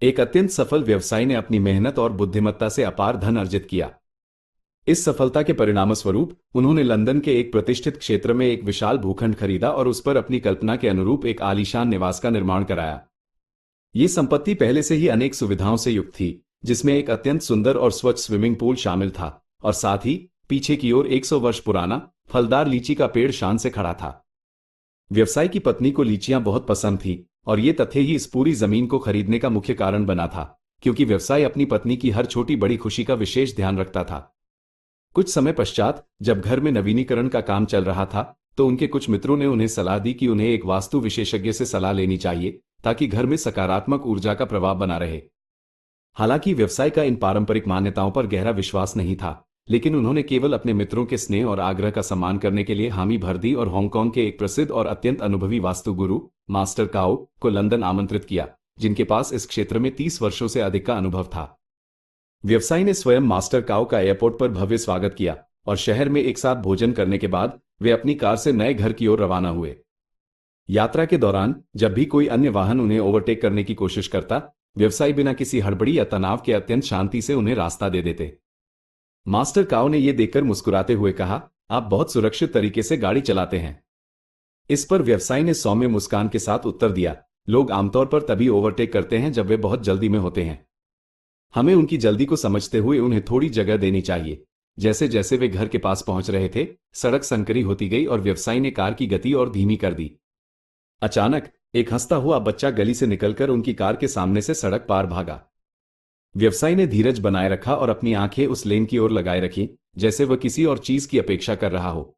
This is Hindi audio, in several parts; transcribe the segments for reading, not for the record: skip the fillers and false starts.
एक अत्यंत सफल व्यवसायी ने अपनी मेहनत और बुद्धिमत्ता से अपार धन अर्जित किया। इस सफलता के परिणामस्वरूप उन्होंने लंदन के एक प्रतिष्ठित क्षेत्र में एक विशाल भूखंड खरीदा और उस पर अपनी कल्पना के अनुरूप एक आलीशान निवास का निर्माण कराया। ये संपत्ति पहले से ही अनेक सुविधाओं से युक्त थी, जिसमें एक अत्यंत सुंदर और स्वच्छ स्विमिंग पूल शामिल था और साथ ही पीछे की ओर 100 वर्ष पुराना फलदार लीची का पेड़ शान से खड़ा था। व्यवसायी की पत्नी को लीचियां बहुत पसंद थी और ये तथ्य ही इस पूरी जमीन को खरीदने का मुख्य कारण बना था, क्योंकि व्यवसायी अपनी पत्नी की हर छोटी बड़ी खुशी का विशेष ध्यान रखता था। कुछ समय पश्चात जब घर में नवीनीकरण का काम चल रहा था, तो उनके कुछ मित्रों ने उन्हें सलाह दी कि उन्हें एक वास्तु विशेषज्ञ से सलाह लेनी चाहिए ताकि घर में सकारात्मक ऊर्जा का प्रभाव बना रहे। हालांकि व्यवसाय का इन पारंपरिक मान्यताओं पर गहरा विश्वास नहीं था, लेकिन उन्होंने केवल अपने मित्रों के स्नेह और आग्रह का सम्मान करने के लिए हामी भर दी और हांगकांग के एक प्रसिद्ध और अत्यंत अनुभवी वास्तु गुरु मास्टर काओ को लंदन आमंत्रित किया, जिनके पास इस क्षेत्र में 30 वर्षों से अधिक का अनुभव था। व्यवसायी ने स्वयं मास्टर काओ का एयरपोर्ट पर भव्य स्वागत किया और शहर में एक साथ भोजन करने के बाद वे अपनी कार से नए घर की ओर रवाना हुए। यात्रा के दौरान जब भी कोई अन्य वाहन उन्हें ओवरटेक करने की कोशिश करता, व्यवसायी बिना किसी हड़बड़ी या तनाव के अत्यंत शांति से उन्हें रास्ता दे देते। मास्टर काओ ने यह देखकर मुस्कुराते हुए कहा, आप बहुत सुरक्षित तरीके से गाड़ी चलाते हैं। इस पर व्यवसायी ने सौम्य मुस्कान के साथ उत्तर दिया, लोग आमतौर पर तभी ओवरटेक करते हैं जब वे बहुत जल्दी में होते हैं। हमें उनकी जल्दी को समझते हुए उन्हें थोड़ी जगह देनी चाहिए। जैसे जैसे वे घर के पास पहुंच रहे थे, सड़क संकरी होती गई और व्यवसायी ने कार की गति और धीमी कर दी। अचानक एक हंसता हुआ बच्चा गली से निकलकर उनकी कार के सामने से सड़क पार भागा। व्यवसायी ने धीरज बनाए रखा और अपनी आंखें उस लेन की ओर लगाए रखी जैसे वह किसी और चीज की अपेक्षा कर रहा हो।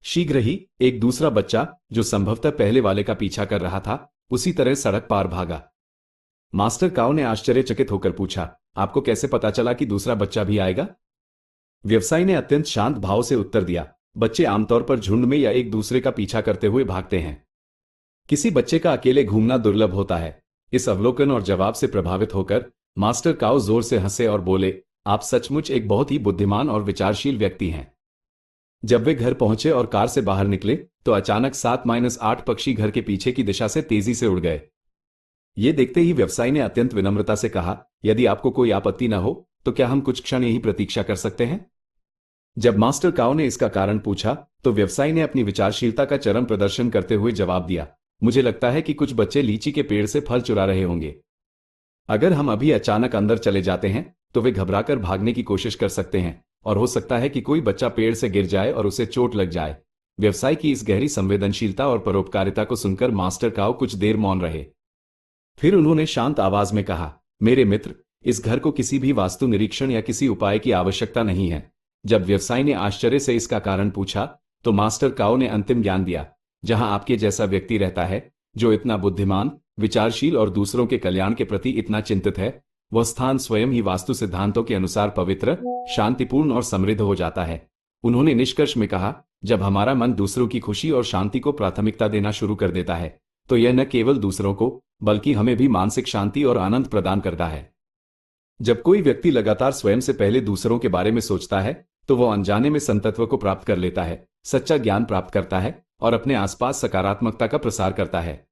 शीघ्र ही एक दूसरा बच्चा, जो संभवतः पहले वाले का पीछा कर रहा था, उसी तरह सड़क पार भागा। मास्टर काओ ने आश्चर्यचकित होकर पूछा, आपको कैसे पता चला कि दूसरा बच्चा भी आएगा? व्यवसायी ने अत्यंत शांत भाव से उत्तर दिया, बच्चे आमतौर पर झुंड में या एक दूसरे का पीछा करते हुए भागते हैं। किसी बच्चे का अकेले घूमना दुर्लभ होता है। इस अवलोकन और जवाब से प्रभावित होकर मास्टर काओ जोर से हंसे और बोले, आप सचमुच एक बहुत ही बुद्धिमान और विचारशील व्यक्ति हैं। जब वे घर पहुंचे और कार से बाहर निकले, तो अचानक 7-8 पक्षी घर के पीछे की दिशा से तेजी से उड़ गए। ये देखते ही व्यवसायी ने अत्यंत विनम्रता से कहा, यदि आपको कोई आपत्ति न हो तो क्या हम कुछ क्षण यही प्रतीक्षा कर सकते हैं? जब मास्टर काओ ने इसका कारण पूछा, तो व्यवसायी ने अपनी विचारशीलता का चरम प्रदर्शन करते हुए जवाब दिया, मुझे लगता है कि कुछ बच्चे लीची के पेड़ से फल चुरा रहे होंगे। अगर हम अभी अचानक अंदर चले जाते हैं तो वे घबराकर भागने की कोशिश कर सकते हैं और हो सकता है कि कोई बच्चा पेड़ से गिर जाए और उसे चोट लग जाए। व्यवसाय की इस गहरी संवेदनशीलता और परोपकारिता को सुनकर मास्टर काओ कुछ देर मौन रहे। फिर उन्होंने शांत आवाज में कहा, मेरे मित्र, इस घर को किसी भी वास्तु निरीक्षण या किसी उपाय की आवश्यकता नहीं है। जब व्यवसायी ने आश्चर्य से इसका कारण पूछा, तो मास्टर काओ ने अंतिम ज्ञान दिया, जहां आपके जैसा व्यक्ति रहता है, जो इतना बुद्धिमान, विचारशील और दूसरों के कल्याण के प्रति इतना चिंतित है, वह स्थान स्वयं ही वास्तु सिद्धांतों के अनुसार पवित्र, शांतिपूर्ण और समृद्ध हो जाता है। उन्होंने निष्कर्ष में कहा, जब हमारा मन दूसरों की खुशी और शांति को प्राथमिकता देना शुरू कर देता है, तो यह न केवल दूसरों को बल्कि हमें भी मानसिक शांति और आनंद प्रदान करता है। जब कोई व्यक्ति लगातार स्वयं से पहले दूसरों के बारे में सोचता है, तो वह अनजाने में संतत्व को प्राप्त कर लेता है, सच्चा ज्ञान प्राप्त करता है और अपने आसपास सकारात्मकता का प्रसार करता है।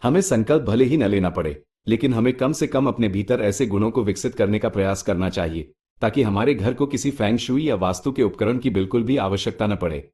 हमें संकल्प भले ही न लेना पड़े, लेकिन हमें कम से कम अपने भीतर ऐसे गुणों को विकसित करने का प्रयास करना चाहिए ताकि हमारे घर को किसी फेंग शुई या वास्तु के उपकरण की बिल्कुल भी आवश्यकता न पड़े।